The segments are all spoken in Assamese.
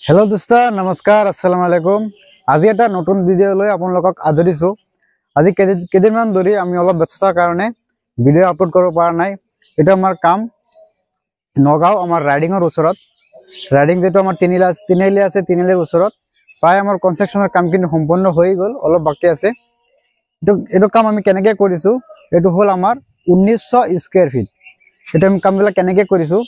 हेलो दोस्त नमस्कार अस्सलाम वालेकुम। आज এটা নতুন ভিডিও লৈ আপোনালোকক আদৰিছো। আজি কেদিনমান ধৰি আমি অলপ ব্যস্ততাৰ কাৰণে ভিডিও আপলোড কৰিব পৰা নাই। এটা আমাৰ কাম নগাঁও আমাৰ ৰাইডিংৰ ওচৰত ৰাইডিং যেটো আমাৰ তিনিআলি আছে তিনিআলিৰ ওচৰত প্ৰায় আমাৰ কনস্ট্ৰাকচনৰ কামখিনি সম্পূৰ্ণ হৈ গ'ল, অলপ বাকি আছে। এটো কাম আমি কেনেকৈ কৰিছো, এটো হল আমাৰ 1900 স্কয়াৰ ফিট। এটা আমি কামবিলাক কেনেকৈ কৰিছো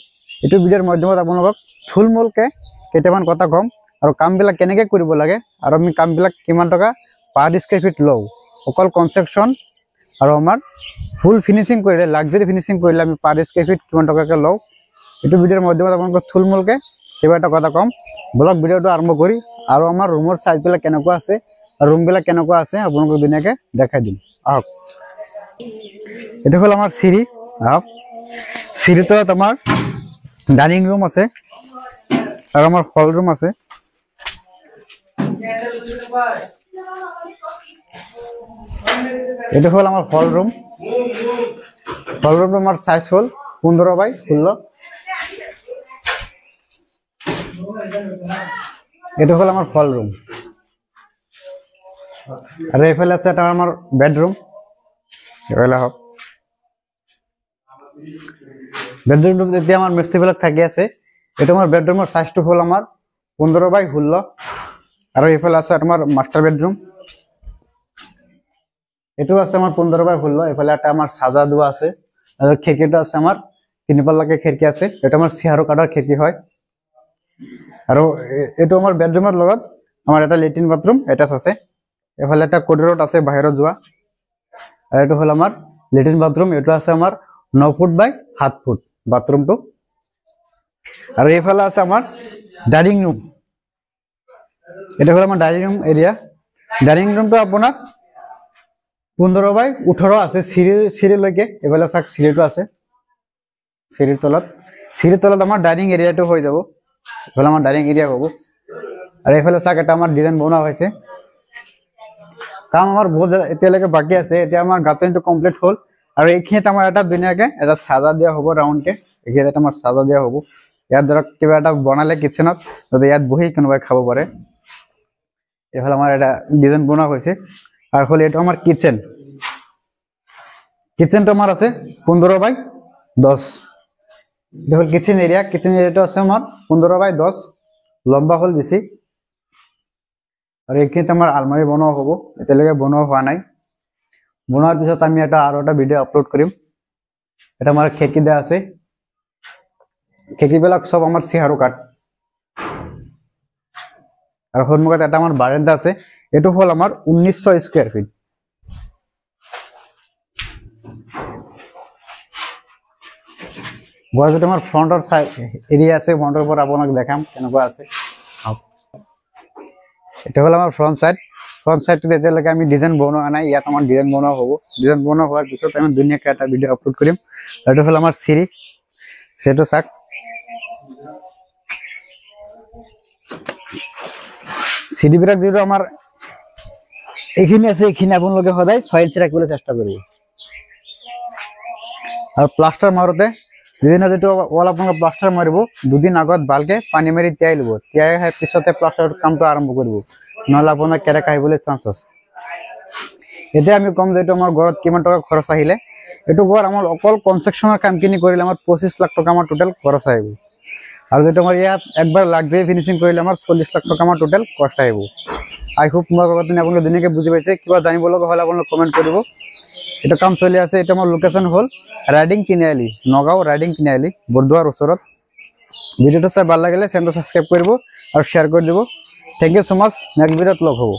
এটো ভিডিওৰ মাধ্যমত আপোনালোকক থুলমূলকে কেইটামান কথা কম আৰু কামবিলাক কেনেকৈ কৰিব লাগে আৰু আমি কামবিলাক কিমান টকা পাৰ স্কয়াৰ ফিট লও। অকল কনস্ট্ৰাকশন আৰু আমাৰ ফুল ফিনিশিং কৰিলে লাক্সাৰি ফিনিশিং কৰিলে আমি পাৰ স্কয়াৰ ফিট কিমান টকাকৈ লও এটো ভিডিওৰ মাধ্যমত আপোনালোকক থুলমূলকে কিবা এটা কথা কম। ব্লগ ভিডিওটো আৰম্ভ কৰি আৰু আমাৰ ৰুমৰ সাইজবিলাক কেনেকুৱা আছে আৰু ৰুমবিলাক কেনেকুৱা আছে আপোনালোকক ধুনীয়াকৈ দেখাই দিম। আহক, এটো হল আমাৰ সিঁড়ি। আহক, সিঁড়িৰ তলত আমাৰ ডাইনিং ৰুম আছে আর আমার হল রুম আছে। এটা হল আমার হল রুম। হল রুম আমার সাইজ হল 15x16। এটা হল আমার হল রুম। আর এফালে আছে এটা আমার বেডরুম। এফালে হোক বেডরুম এতিয়া আমার মিস্ত্রিবিলাক থাকি আছে। এটা আমার বেডরুমের সাইজটো হল আমার 15x16 আর এফালে আছে আমার মাস্টার বেডরুম। এটাও আছে আমার 15x16। এফালে একটা আমার সাজা দেওয়া আছে আর খিড়কিটা আছে আমার 3 পাল্লাকে খিড়কি আছে। এটা আমার সিহারো কাটার খিড়কি হয়। আর এটা আমার বেডরুমের লগত আমার একটা লেট্রিন বাথরুম অ্যাটাচ আছে। এফালে একটা করিডোর আছে বাইরে যাওয়া। আর এটা হল আমার লেট্রিন বাথরুম। এটা আছে আমার 9 ফুট বাই 7 ফুট বাথরুমটো। আর এফালে আছে আমার ডাইনিং রুম। এটা হলো আমার ডাইনিং রুম এরিয়া। ডাইনিং রুমটো আপনার 15x18 আছে। সিঁড়িলৈকে এফালে চাক সিঁড়িটো আছে। সিঁড়ির তলত আমার ডাইনিং এরিয়াটো হয়ে যাব। এফালে আমার ডাইনিং এরিয়া হব। আর এফালে চাক এটা আমার ডিজাইন বনোৱা হৈছে। কাম আমার বহুত এতিয়ালৈকে বাকি আছে। এতিয়া আমার গাঁথনিটো কমপ্লিট হল। আর এইখিনিত আমার এটা ধুনীয়াকে এটা সাজা দিয়া হব রাউন্ডকে। এইখিনিত এটা আমার সাজা দিয়া হব। ইয়াত ধৰক কিবা এটা বনালে কিচেনত যাতে ইয়াত বহি কোনোবাই খাব পাৰে। এফালে আমাৰ এটা ডিজাইন বনোৱা হৈছে। আর হল এটা আমার কিচেন। কিচেনটো আমার আছে 15x10। এটা হল কিচেন এরিয়া। কিচেন এরিয়াটো আছে আমার 15x10। লম্বা হল বেশি। আর এইখিনিত আমার আলমারি বনোৱা হব। এতিয়ালৈকে বনোৱা হোৱা নাই। বনোৱাৰ পিছত আমি আৰু এটা ভিডিও আপলোড কৰিম। এটা আমার খিড়কি দেওয়া আছে। খিড়কিবিলাক সব আমার সিহারো কাঠ। আর সন্মুখত এটা আমার বারান্দা আছে। এটো হল আমার 1900 স্কয়ার ফিট। ঘৰটো আমাৰ ফ্ৰন্টৰ সাইড এৰিয়া আছে। ফ্ৰন্টৰ পৰা আপোনাক দেখাম কেনেকুৱা আছে। এটা হল আমাৰ ফ্ৰন্ট সাইড। ফ্ৰন্ট সাইডটো এতিয়ালৈকে আমি ডিজাইন বনোৱা নাই। ইয়াত আমাৰ ডিজাইন বনোৱা হ'ব। ডিজাইন বনোৱা হোৱাৰ পিছত আমি ধুনীয়াকৈ এটা ভিডিও আপলোড কৰিম। এটা হল আমাৰ সিঁড়ি। সেটো চাক সিঁড়িবিলাক যেটো আমাৰ এইখিনি আছে এইখিনি আপোনালোকে সদায় 6 ইঞ্চি ৰাখিবলৈ চেষ্টা কৰিব। আৰ প্লাস্টাৰ মাৰোতে যেদিনা যেটো ওয়াল আপোনালোকে প্লাস্টাৰ মাৰিব দুদিন আগত ভালকে পানী মাৰি তিয়াই ল'ব। তিয়াই হোৱাৰ পিছতে প্লাস্টাৰৰ কামটো আৰম্ভ কৰিব, নহলে আপোনাৰ কেৰেক আহিবলৈ চান্স আছে। এতিয়া আমি কম যেটো আমাৰ ঘৰত কিমান টকা খৰচ আহিলে। এটো ঘৰ আমাৰ অকল কনস্ট্ৰাকশনৰ কামখিনি কৰিলে আমাৰ 25 লাখ টকা আমাৰ টোটাল খৰচ আহিব। আৰ যেটা আমাৰ ইয়াত একবাৰ লাক্সাৰি ফিনিশিং কৰিলে আমাৰ 40 লাখ টকা আমাৰ টোটাল কষ্ট আহিব। আই হোপ মোৰ কথাখিনি আপোনালোকে ধুনীয়াকৈ বুজি পাইছে। কিবা জানিব লগা হলে আপোনালোকে কমেন্ট কৰিব। এটা কাম চলি আছে। এটা আমাৰ লোকেশন হল ৰাইডিং তিনিআলি, নগাঁও ৰাইডিং তিনিআলি বৰদোৱাৰ ওচৰত। ভিডিওটো চাই ভাল লাগিলে চেনেলটো সাবস্ক্ৰাইব কৰিব আৰু শেয়াৰ কৰি দিব। থ্যাংক ইউ সো মাচ। নেক্সট ভিডিওত লগ হ'ব।